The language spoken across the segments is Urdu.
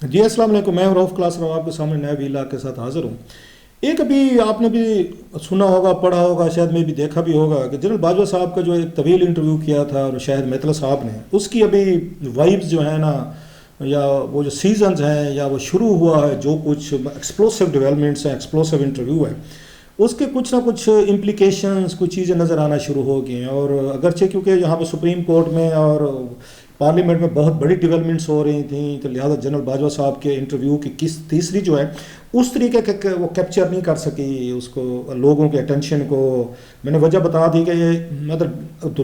جی السلام علیکم، میں رؤف کلاس رہا ہوں آپ کے سامنے نئے ویلا کے ساتھ حاضر ہوں۔ ایک ابھی آپ نے بھی سنا ہوگا، پڑھا ہوگا، شاید میں بھی دیکھا بھی ہوگا کہ جنرل باجوہ صاحب کا جو ایک طویل انٹرویو کیا تھا اور شاہد میتلا صاحب نے، اس کی ابھی وائبز جو ہیں نا، یا وہ جو سیزنز ہیں، یا وہ شروع ہوا ہے جو کچھ ایکسپلوسو ڈیولپمنٹس ہیں، ایکسپلوسو انٹرویو ہے، اس کے کچھ نہ کچھ امپلیکیشنز، کچھ چیزیں نظر آنا شروع ہو گئی ہیں۔ اور اگرچہ کیونکہ یہاں پہ سپریم کورٹ میں اور پارلیمنٹ میں بہت بڑی ڈیولپمنٹس ہو رہی تھیں، تو لہٰذا جنرل باجوہ صاحب کے انٹرویو کی تیسری جو ہے اس طریقے کے وہ کیپچر نہیں کر سکی اس کو، لوگوں کے اٹینشن کو۔ میں نے وجہ بتا دی کہ یہ مطلب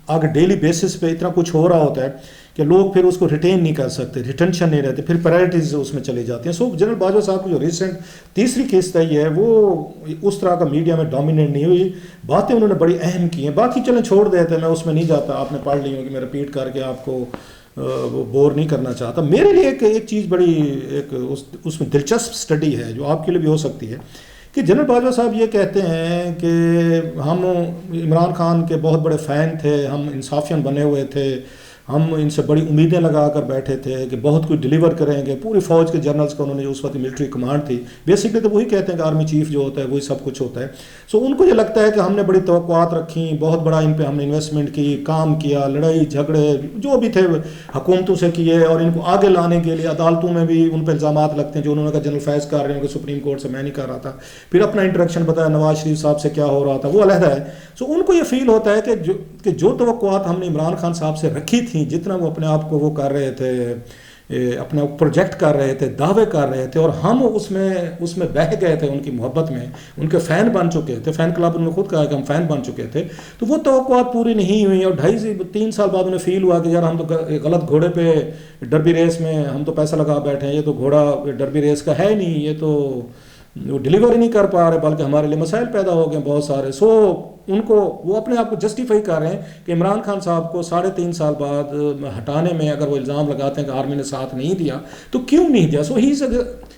آگے ڈیلی بیسس پہ اتنا کچھ ہو رہا ہوتا ہے کہ لوگ پھر اس کو ریٹین نہیں کر سکتے، ریٹینشن نہیں رہتے، پھر پرائرٹیز اس میں چلی جاتی ہیں۔ سو جنرل باجوہ صاحب کی جو ریسنٹ تیسری قسط ہے یہ، وہ اس طرح کا میڈیا میں ڈومینیٹ نہیں ہوئی، باتیں انہوں نے بڑی اہم کی ہیں، باقی چلیں چھوڑ دیتے ہیں، میں اس میں نہیں جاتا، آپ نے پڑھ لی ہوں کہ میں رپیٹ کر کے آپ کو وہ بور نہیں کرنا چاہتا۔ میرے لیے ایک چیز بڑی ایک اس میں دلچسپ سٹڈی ہے جو آپ کے لیے بھی ہو سکتی ہے کہ جنرل باجوہ صاحب یہ کہتے ہیں کہ ہم عمران خان کے بہت بڑے فین تھے، ہم انصافین بنے ہوئے تھے، ہم ان سے بڑی امیدیں لگا کر بیٹھے تھے کہ بہت کچھ ڈیلیور کریں گے، پوری فوج کے جنرلز کا انہوں نے جو اس وقت ملٹری کمانڈ تھی، بیسکلی تو وہی کہتے ہیں کہ آرمی چیف جو ہوتا ہے وہی سب کچھ ہوتا ہے۔ سو ان کو یہ لگتا ہے کہ ہم نے بڑی توقعات رکھیں، بہت بڑا ان پہ ہم نے انویسٹمنٹ کی، کام کیا، لڑائی جھگڑے جو بھی تھے حکومتوں سے کیے، اور ان کو آگے لانے کے لیے عدالتوں میں بھی ان پہ الزامات لگتے ہیں جو انہوں نے کہا جنرل فیض کر رہے ہیں کہ سپریم کورٹ سے میں نہیں کر رہا تھا، پھر اپنا انٹریکشن بتایا نواز شریف صاحب سے کیا ہو رہا تھا، وہ علیحدہ ہے۔ سو ان کو یہ فیل ہوتا ہے کہ جو توقعات ہم نے عمران خان صاحب سے رکھی تھیں، جتنا وہ اپنے آپ کو وہ کر رہے تھے، اپنا پروجیکٹ کر رہے تھے، دعوے کر رہے تھے، اور ہم اس میں بہہ گئے تھے، ان کی محبت میں، ان کے فین بن چکے تھے، فین کلب انہوں نے خود کہا کہ ہم فین بن چکے تھے، تو وہ توقعات پوری نہیں ہوئی، اور 2.5 سے 3 سال بعد انہیں فیل ہوا کہ یار ہم تو غلط گھوڑے پہ ڈربی ریس میں ہم تو پیسہ لگا بیٹھے ہیں، یہ تو گھوڑا ڈربی ریس کا ہے نہیں، یہ تو وہ ڈیلیور ہی نہیں کر پا رہے، بلکہ ہمارے لیے مسائل پیدا ہو گئے بہت سارے۔ سو ان کو وہ اپنے آپ کو جسٹیفائی کر رہے ہیں کہ عمران خان صاحب کو 3.5 سال بعد ہٹانے میں اگر وہ الزام لگاتے ہیں کہ آرمی نے ساتھ نہیں دیا تو کیوں نہیں دیا، سو ہی از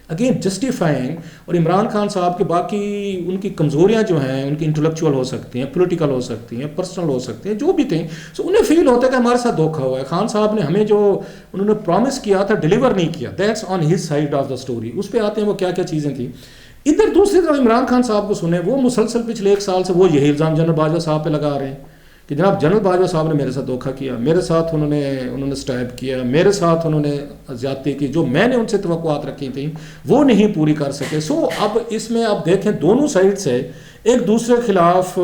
اگین جسٹیفائنگ۔ اور عمران خان صاحب کے باقی ان کی کمزوریاں جو ہیں، ان کی انٹلیکچوئل ہو سکتی ہیں، پولیٹیکل ہو سکتی ہیں، پرسنل ہو سکتی ہیں، جو بھی تھیں، سو انہیں فیل ہوتا ہے کہ ہمارے ساتھ دھوکا ہوا ہے، خان صاحب نے ہمیں جو انہوں نے پرومس کیا تھا ڈیلیور نہیں کیا، that's on his side of the story. اس پہ آتے ہیں وہ کیا کیا چیزیں تھیں۔ ادھر دوسری طرف عمران خان صاحب کو سنیں، وہ مسلسل پچھلے 1 سال سے وہ یہی الزام جنرل باجوہ صاحب پہ لگا رہے ہیں کہ جناب جنرل باجوہ صاحب نے میرے ساتھ دھوکا کیا، میرے ساتھ انہوں نے سٹیب کیا، میرے ساتھ انہوں نے زیادتی کی، جو میں نے ان سے توقعات رکھی تھیں وہ نہیں پوری کر سکے۔ سو اب اس میں آپ دیکھیں دونوں سائڈ سے ایک دوسرے کے خلاف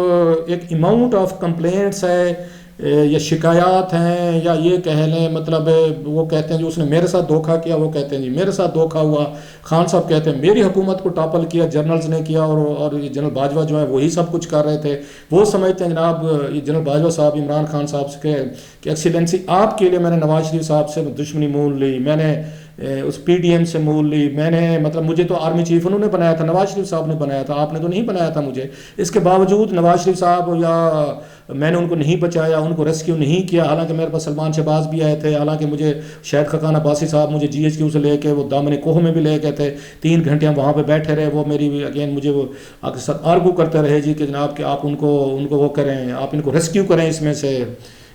ایک اماؤنٹ آف کمپلینٹس ہے، یا شکایات ہیں، یا یہ کہہ لیں مطلب وہ کہتے ہیں جو اس نے میرے ساتھ دھوکا کیا، وہ کہتے ہیں جی میرے ساتھ دھوکا ہوا، خان صاحب کہتے ہیں میری حکومت کو ٹاپل کیا جنرلز نے کیا، اور یہ جنرل باجوہ جو ہے وہی سب کچھ کر رہے تھے۔ وہ سمجھتے ہیں جناب یہ جنرل باجوہ صاحب عمران خان صاحب سے کہ ایکسیلنسی آپ کے لیے میں نے نواز شریف صاحب سے دشمنی مول لی، میں نے اس پی ڈی ایم سے مول لی، میں نے مطلب مجھے تو آرمی چیف انہوں نے بنایا تھا، نواز شریف صاحب نے بنایا تھا، آپ نے تو نہیں بنایا تھا مجھے، اس کے باوجود نواز شریف صاحب یا میں نے ان کو نہیں بچایا، ان کو ریسکیو نہیں کیا، حالانکہ میرے پاس سلمان شہباز بھی آئے تھے، حالانکہ مجھے شاہد خاقان عباسی صاحب مجھے جی ایچ کیو سے لے کے وہ دامن کوہ میں بھی لے گئے تھے، 3 گھنٹے ہم وہاں پہ بیٹھے رہے، وہ میری اگین مجھے وہ آرگو کرتے رہے جی کہ جناب کہ آپ ان کو وہ کریں، آپ ان کو ریسکیو کریں اس میں سے،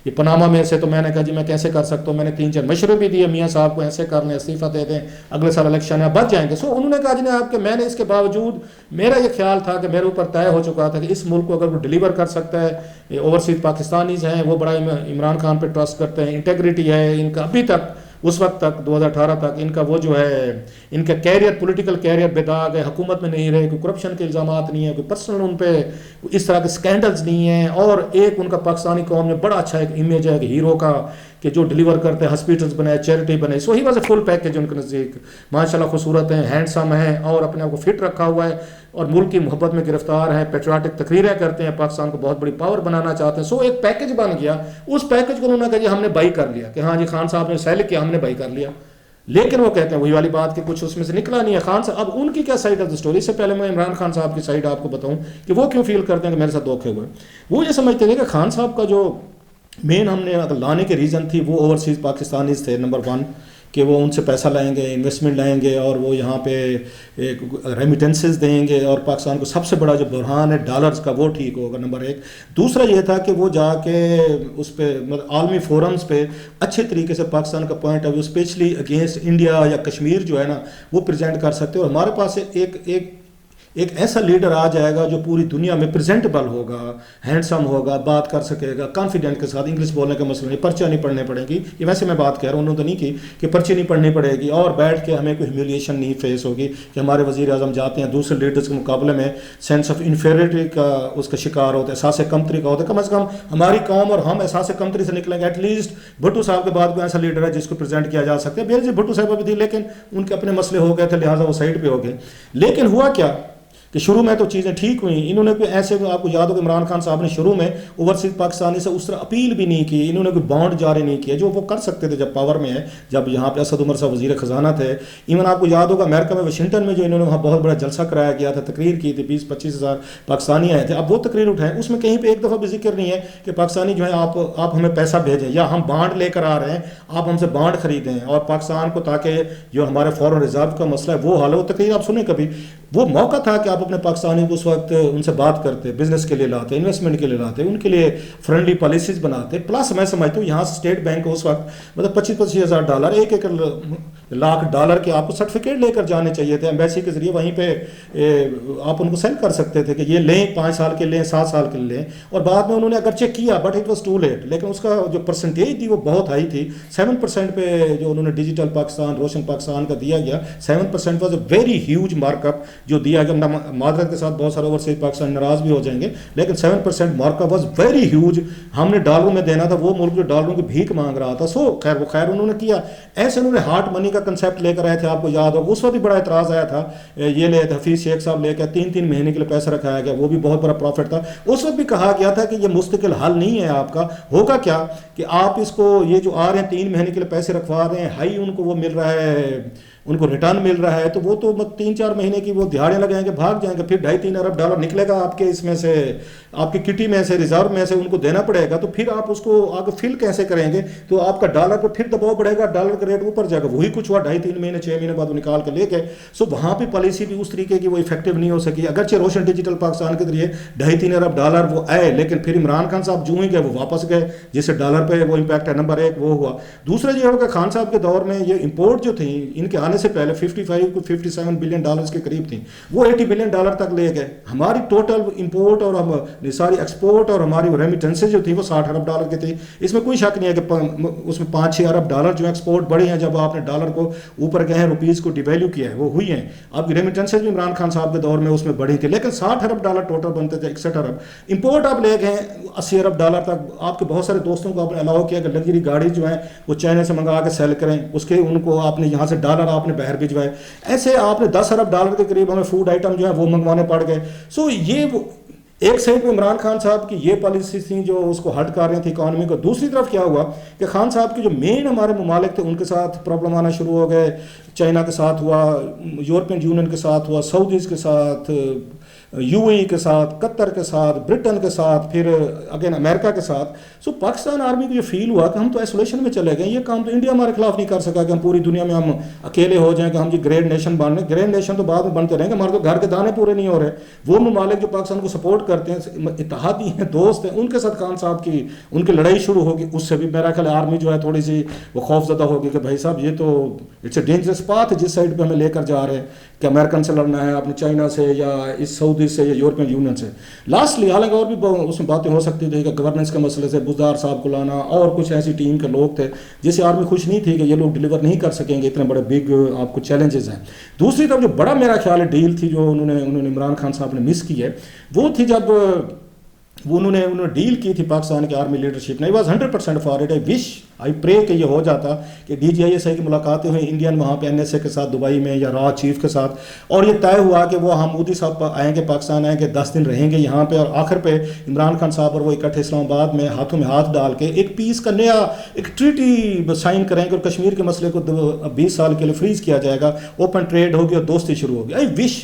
یہ پاناما میں سے۔ تو میں نے کہا جی میں کیسے کر سکتا ہوں، میں نے 3-4 مشورے بھی دیے میاں صاحب کو، ایسے کر لیں، استعفیٰ دے دیں، اگلے سال الیکشن ہے بچ جائیں گے۔ سو انہوں نے کہا جناب کہ میں نے اس کے باوجود میرا یہ خیال تھا کہ میرے اوپر طے ہو چکا تھا کہ اس ملک کو اگر وہ ڈیلیور کر سکتا ہے، اوورسیز پاکستانیز ہیں وہ بڑا عمران خان پہ ٹرسٹ کرتے ہیں، انٹیگریٹی ہے ان کا، ابھی تک اس وقت تک 2018 تک ان کا وہ جو ہے ان کا کیریئر، پولیٹیکل کیریئر بے داغ ہے، حکومت میں نہیں رہے، کوئی کرپشن کے الزامات نہیں ہیں، کوئی پرسنل ان پہ اس طرح کے سکینڈلز نہیں ہیں، اور ایک ان کا پاکستانی قوم میں بڑا اچھا ایک امیج ہے کہ ہیرو کا کہ جو ڈیلیور کرتے ہیں، ہاسپٹلز بنائے، چیریٹی بنائے، سو he was a full package ان کے نزدیک، ماشاءاللہ خوبصورت ہیں، ہینڈسم ہیں، اور اپنے آپ کو فٹ رکھا ہوا ہے، اور ملک کی محبت میں گرفتار ہیں، پیٹریاٹک تقریریں کرتے ہیں، پاکستان کو بہت بڑی پاور بنانا چاہتے ہیں۔ سو ایک پیکج بن گیا، اس پیکج کو انہوں نے کہا جی ہم نے بائی کر لیا، کہ ہاں جی خان صاحب نے سیلیکٹ کیا، ہم نے بائی کر لیا، لیکن وہ کہتے ہیں وہی والی بات کہ کچھ اس میں سے نکلا نہیں ہے خان صاحب۔ اب ان کی کیا سائڈ آف دا اسٹوری، سے پہلے میں عمران خان صاحب کی سائڈ آپ کو بتاؤں کہ وہ کیوں فیل کرتے ہیں کہ میرے ساتھ دھوکے ہوئے۔ وہ یہ سمجھتے تھے کہ خان صاحب کا جو مین ہم نے اگر لانے کے ریزن تھی وہ اوورسیز پاکستانیز تھے، نمبر 1، کہ وہ ان سے پیسہ لائیں گے, انویسٹمنٹ لائیں گے اور وہ یہاں پہ ریمیٹنسز دیں گے, اور پاکستان کو سب سے بڑا جو بحران ہے ڈالرز کا وہ ٹھیک ہوگا, نمبر ایک. دوسرا یہ تھا کہ وہ جا کے اس پہ عالمی فورمز پہ اچھے طریقے سے پاکستان کا point of view specially against India یا کشمیر جو ہے نا وہ پریزنٹ کر سکتے. اور ہمارے پاس ایک ایسا لیڈر آ جائے گا جو پوری دنیا میں پریزنٹیبل ہوگا, ہینڈسم ہوگا, بات کر سکے گا کانفیڈنٹ کے ساتھ, انگلش بولنے کا مسئلہ نہیں, پرچہ نہیں پڑھنے پڑے گی. یہ ویسے میں بات کہہ رہا ہوں, انہوں نے تو نہیں کی کہ پرچی نہیں پڑھنی پڑے گی, اور بیٹھ کے ہمیں کوئی ہیومیلیشن نہیں فیس ہوگی کہ ہمارے وزیر اعظم جاتے ہیں دوسرے لیڈرز کے مقابلے میں سینس آف انفیریٹی کا اس کا شکار ہوتا ہے, احساس کمتری کا ہوتا ہے. کم از کم ہماری قوم اور ہم احساس کمتری سے نکلیں گے. ایٹ لیسٹ بھٹو صاحب کے بعد کوئی ایسا لیڈر ہے جس کو پریزنٹ کیا جا سکتا ہے. بے بھٹو صاحب بھی تھی لیکن ان کے اپنے مسئلے ہو گئے تھے, لہٰذا وہ سائڈ پہ ہو گئے. لیکن ہوا کیا کہ شروع میں تو چیزیں ٹھیک ہوئیں. انہوں نے کوئی ایسے, آپ کو یاد ہو کہ عمران خان صاحب نے شروع میں اوورسیز پاکستانی سے اس طرح اپیل بھی نہیں کی, انہوں نے کوئی بانڈ جاری نہیں کیا جو وہ کر سکتے تھے جب پاور میں ہے, جب یہاں پہ اسد عمر صاحب وزیر خزانہ تھے. ایون آپ کو یاد ہوگا امریکہ میں واشنگٹن میں جو انہوں نے وہاں بہت بڑا جلسہ کرایا گیا تھا, تقریر کی تھی, 20-25 ہزار پاکستانی آئے تھے. اب وہ تقریر اٹھائیں, اس میں کہیں پہ ایک دفعہ بھی ذکر نہیں ہے کہ پاکستانی جو ہے آپ ہمیں پیسہ بھیجیں یا ہم بانڈ لے کر آ رہے ہیں, آپ ہم سے بانڈ خریدیں اور پاکستان کو تاکہ جو ہمارے فورن ریزرو کا مسئلہ ہے وہ حل ہو. تقریر آپ سنیں کبھی, وہ موقع تھا کہ آپ اپنے پاکستانی کو اس وقت ان سے بات کرتے, بزنس کے لیے لاتے, انویسٹمنٹ کے لیے لاتے, ان کے لیے فرینڈلی پالیسیز بناتے. پلس میں سمجھتا ہوں یہاں سے اسٹیٹ بینک کو اس وقت مطلب 25-25 ہزار ڈالر, ایک لاکھ ڈالر کے آپ کو سرٹیفکیٹ لے کر جانے چاہیے تھے ایمبیسی کے ذریعے. وہیں پہ آپ ان کو سیل کر سکتے تھے کہ یہ لیں, 5 سال کے لیں, 7 سال کے لیں. اور بعد میں انہوں نے اگر چیک کیا but it was too late, لیکن اس کا جو پرسنٹیج تھی وہ بہت ہائی تھی. 7% پہ جو انہوں نے ڈیجیٹل پاکستان, روشن پاکستان کا دیا گیا, 7% was a very huge mark up جو دیا گیا. معذرت کے ساتھ بہت سارے اوورسیز پاکستان ناراض بھی ہو جائیں گے, لیکن 7% mark up was very huge. ہم نے ڈالروں میں دینا تھا, وہ ملک جو ڈالروں کی بھیک مانگ رہا تھا. سو خیر انہوں نے کیا ایسے, انہوں نے ہارڈ منی کا کنسیپٹ لے کر آئے تھے. آپ کو یاد ہوگا اس وقت بھی بڑا اعتراض آیا تھا, یہ لے حفیظ شیخ صاحب لے کے 3 مہینے کے لیے پیسہ رکھایا گیا, وہ بھی بہت بڑا پروفٹ تھا. اس وقت بھی کہا گیا تھا کہ یہ مستقل حل نہیں ہے آپ کا. ہوگا کیا کہ آپ اس کو, یہ جو آ رہے ہیں 3 مہینے کے لیے پیسے رکھوا رہے ہیں, ہائی ان کو وہ مل رہا ہے, ان کو ریٹرن مل رہا ہے, تو وہ تو 3-4 مہینے کی وہ دہاڑیاں لگائیں گے, بھاگ جائیں گے. پھر 2.5-3 ارب ڈالر نکلے گا آپ کے اس میں سے, آپ کی کٹی میں سے, ریزرو میں سے ان کو دینا پڑے گا. تو پھر آپ اس کو آگے فل کیسے کریں گے؟ تو آپ کا ڈالر پر پھر دباؤ بڑھے گا, ڈالر کا ریٹ اوپر جائے گا. وہی کچھ ہوا 2.5-3 مہینے 6 مہینے بعد وہ نکال کے لے گئے. سو وہاں پہ پالیسی بھی اس طریقے کی وہ افیکٹو نہیں ہو سکی. اگرچہ روشن ڈیجیٹل پاکستان کے ذریعے 2.5-3 ارب ڈالر وہ آئے, لیکن پھر عمران خان صاحب جو ہی گئے وہ واپس گئے, جس سے ڈالر پہ وہ امپیکٹ ہے. نمبر 1 وہ ہوا. دوسرا یہ ہوگا خان صاحب کے دور میں یہ امپورٹ جو تھی ان کے آنے سے پہلے 57 بلین ڈالرز کے قریب تھیں, وہ 80 بلین ڈالر تک لے گئے. ہماری ٹوٹل امپورٹ اور ساری ایکسپورٹ اور ہماری ریمیٹنسز جو تھی وہ 60 ارب ڈالر کی تھی. اس میں کوئی شک نہیں ہے کہ اس میں 5-6 ارب ڈالر جو ایکسپورٹ بڑھے ہیں جب آپ نے ڈالر کو اوپر گئے ہیں, روپیز کو ڈی ویلیو کیا ہے, وہ ہوئی ہیں. آپ کی ریمیٹنسز بھی عمران خان صاحب کے دور میں اس میں بڑھی تھی, لیکن 60 ارب ڈالر ٹوٹل بنتے تھے. 61 ارب امپورٹ آپ لے گئے 80 ارب ڈالر تک. آپ کے بہت سارے دوستوں کو آپ نے الاؤ کیا کہ لگژری گاڑی جو ہے وہ چائنا سے منگا کے سیل کریں, اس کے ان کو آپ نے یہاں سے ڈالر آپ نے باہر بھجوائے. ایسے آپ نے 10 ارب ڈالر کے قریب ہمیں فوڈ آئٹم جو ہے وہ منگوانے پڑ گئے. سو یہ ایک سائڈ پہ عمران خان صاحب کی یہ پالیسیز تھیں جو اس کو ہٹ کر رہی تھی اکانومی کو. دوسری طرف کیا ہوا کہ خان صاحب کے جو مین ہمارے ممالک تھے ان کے ساتھ پرابلم آنا شروع ہو گئے. چائنا کے ساتھ ہوا, یورپین یونین کے ساتھ ہوا, سعودیز کے ساتھ, UAE کے ساتھ, قطر کے ساتھ, برٹن کے ساتھ, پھر اگین امریکہ کے ساتھ. سو پاکستان آرمی کو یہ فیل ہوا کہ ہم تو ایسولیشن میں چلے گئے, یہ کام تو انڈیا ہمارے خلاف نہیں کر سکا کہ ہم پوری دنیا میں ہم اکیلے ہو جائیں کہ ہم جی گریٹ نیشن بن رہے. گریٹ نیشن تو بعد میں بنتے رہیں گے, ہمارے تو گھر کے دانے پورے نہیں ہو رہے. وہ ممالک جو پاکستان کو سپورٹ کرتے ہیں, اتحادی ہیں, دوست ہیں, ان کے ساتھ خان صاحب کی ان کی لڑائی شروع ہوگی. اس سے بھی میرا خیال آرمی جو ہے تھوڑی سی وہ خوف زدہ ہوگی کہ بھائی صاحب یہ تو اٹس اے ڈینجرس پاتھ جس سائڈ پہ ہمیں لے کر جا رہے ہیں کہ امریکن سے لڑنا ہے, اپنے چائنا سے یا اس سعودی سے یا یورپین یونین سے. لاسٹلی حالانکہ اور بھی اس میں باتیں ہو سکتی تھی کہ گورننس کے مسئلے سے بزدار صاحب کو لانا اور کچھ ایسی ٹیم کے لوگ تھے جس سے آرمی خوش نہیں تھی کہ یہ لوگ ڈیلیور نہیں کر سکیں گے, اتنے بڑے بگ آپ کو چیلنجز ہیں. دوسری طرف جو بڑا میرا خیال ہے ڈیل تھی جو انہوں نے عمران خان صاحب نے مس کی ہے, وہ تھی جب وہ انہوں نے ڈیل کی تھی پاکستان کی آرمی لیڈرشپ نے. Was 100% for it. I pray کہ یہ ہو جاتا کہ DGISI کی ملاقاتیں ہوئیں انڈین وہاں پہ NSA کے ساتھ دبئی میں یا را چیف کے ساتھ, اور یہ طے ہوا کہ وہ ہم مودی صاحب آئیں گے, پاکستان آئیں گے, 10 دن رہیں گے یہاں پہ, اور آخر پہ عمران خان صاحب اور وہ اکٹھے اسلام آباد میں ہاتھوں میں ہاتھ ڈال کے ایک پیس کا نیا ایک ٹریٹی سائن کریں گے, اور کشمیر کے مسئلے کو 20 سال کے لیے فریز کیا جائے گا, اوپن ٹریڈ ہوگی اور دوستی شروع ہوگی. آئی وش